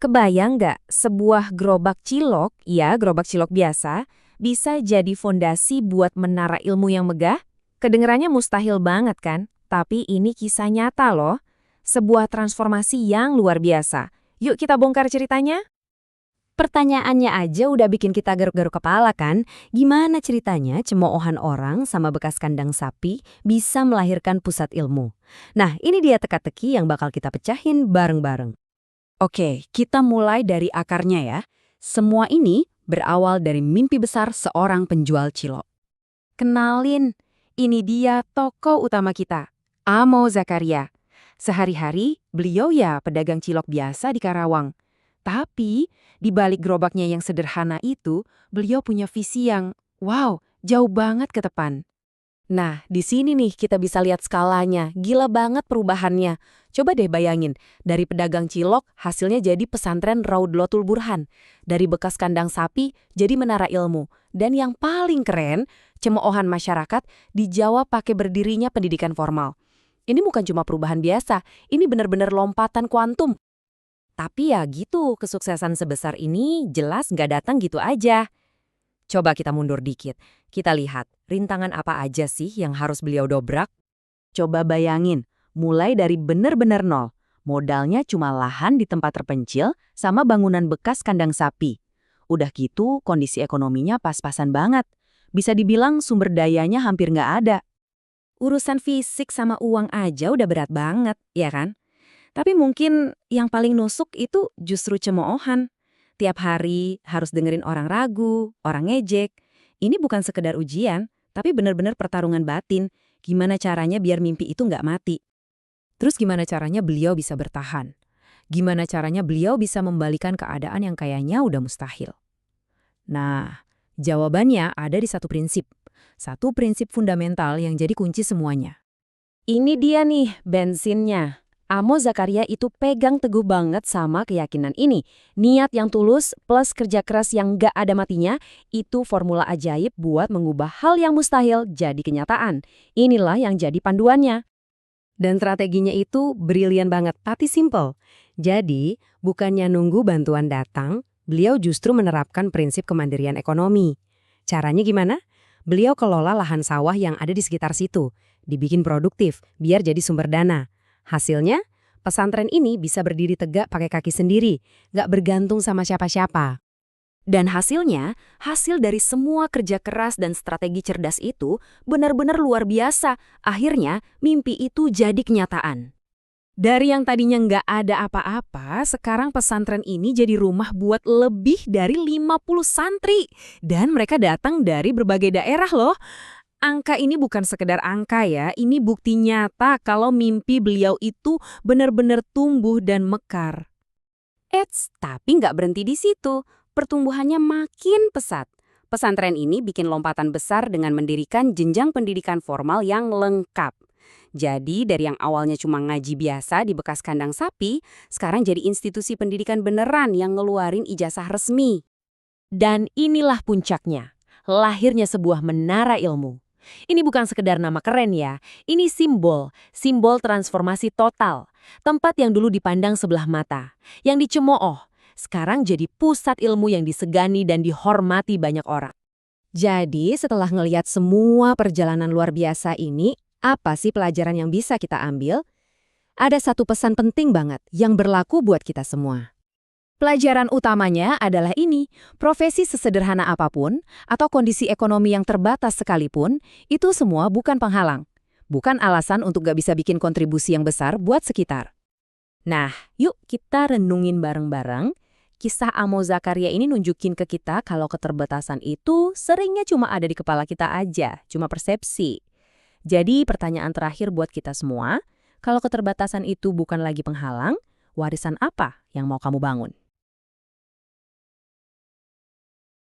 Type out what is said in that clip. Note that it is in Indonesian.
Kebayang nggak sebuah gerobak cilok, ya gerobak cilok biasa, bisa jadi fondasi buat menara ilmu yang megah? Kedengerannya mustahil banget kan? Tapi ini kisah nyata loh. Sebuah transformasi yang luar biasa. Yuk kita bongkar ceritanya. Pertanyaannya aja udah bikin kita garuk-garuk kepala kan? Gimana ceritanya cemoohan orang sama bekas kandang sapi bisa melahirkan pusat ilmu? Nah, ini dia teka-teki yang bakal kita pecahin bareng-bareng. Oke, kita mulai dari akarnya ya. Semua ini berawal dari mimpi besar seorang penjual cilok. Kenalin, ini dia tokoh utama kita, Amo Zakaria. Sehari-hari, beliau ya pedagang cilok biasa di Karawang. Tapi, di balik gerobaknya yang sederhana itu, beliau punya visi yang, wow, jauh banget ke depan. Nah, di sini nih kita bisa lihat skalanya, gila banget perubahannya. Coba deh bayangin, dari pedagang cilok, hasilnya jadi pesantren Raudlotul Burhan. Dari bekas kandang sapi, jadi menara ilmu. Dan yang paling keren, cemoohan masyarakat dijawab pakai berdirinya pendidikan formal. Ini bukan cuma perubahan biasa, ini benar-benar lompatan kuantum. Tapi ya gitu, kesuksesan sebesar ini jelas nggak datang gitu aja. Coba kita mundur dikit. Kita lihat, rintangan apa aja sih yang harus beliau dobrak? Coba bayangin, mulai dari bener-bener nol. Modalnya cuma lahan di tempat terpencil sama bangunan bekas kandang sapi. Udah gitu, kondisi ekonominya pas-pasan banget. Bisa dibilang sumber dayanya hampir nggak ada. Urusan fisik sama uang aja udah berat banget, ya kan? Tapi mungkin yang paling nusuk itu justru cemoohan. Tiap hari harus dengerin orang ragu, orang ngejek. Ini bukan sekedar ujian, tapi benar-benar pertarungan batin. Gimana caranya biar mimpi itu nggak mati? Terus gimana caranya beliau bisa bertahan? Gimana caranya beliau bisa membalikan keadaan yang kayaknya udah mustahil? Nah, jawabannya ada di satu prinsip. Satu prinsip fundamental yang jadi kunci semuanya. Ini dia nih bensinnya. Amo Zakaria itu pegang teguh banget sama keyakinan ini. Niat yang tulus plus kerja keras yang gak ada matinya, itu formula ajaib buat mengubah hal yang mustahil jadi kenyataan. Inilah yang jadi panduannya. Dan strateginya itu brilian banget, tapi simple. Jadi, bukannya nunggu bantuan datang, beliau justru menerapkan prinsip kemandirian ekonomi. Caranya gimana? Beliau kelola lahan sawah yang ada di sekitar situ, dibikin produktif, biar jadi sumber dana. Hasilnya, pesantren ini bisa berdiri tegak pakai kaki sendiri, gak bergantung sama siapa-siapa. Dan hasilnya, hasil dari semua kerja keras dan strategi cerdas itu benar-benar luar biasa. Akhirnya, mimpi itu jadi kenyataan. Dari yang tadinya nggak ada apa-apa, sekarang pesantren ini jadi rumah buat lebih dari 50 santri. Dan mereka datang dari berbagai daerah loh. Angka ini bukan sekedar angka ya, ini bukti nyata kalau mimpi beliau itu benar-benar tumbuh dan mekar. Tapi nggak berhenti di situ. Pertumbuhannya makin pesat. Pesantren ini bikin lompatan besar dengan mendirikan jenjang pendidikan formal yang lengkap. Jadi dari yang awalnya cuma ngaji biasa di bekas kandang sapi, sekarang jadi institusi pendidikan beneran yang ngeluarin ijazah resmi. Dan inilah puncaknya, lahirnya sebuah menara ilmu. Ini bukan sekedar nama keren ya, ini simbol transformasi total. Tempat yang dulu dipandang sebelah mata, yang dicemooh, sekarang jadi pusat ilmu yang disegani dan dihormati banyak orang. Jadi setelah ngelihat semua perjalanan luar biasa ini, apa sih pelajaran yang bisa kita ambil? Ada satu pesan penting banget yang berlaku buat kita semua. Pelajaran utamanya adalah ini, profesi sesederhana apapun atau kondisi ekonomi yang terbatas sekalipun, itu semua bukan penghalang. Bukan alasan untuk gak bisa bikin kontribusi yang besar buat sekitar. Nah, yuk kita renungin bareng-bareng. Kisah Amo Zakaria ini nunjukin ke kita kalau keterbatasan itu seringnya cuma ada di kepala kita aja, cuma persepsi. Jadi pertanyaan terakhir buat kita semua, kalau keterbatasan itu bukan lagi penghalang, warisan apa yang mau kamu bangun?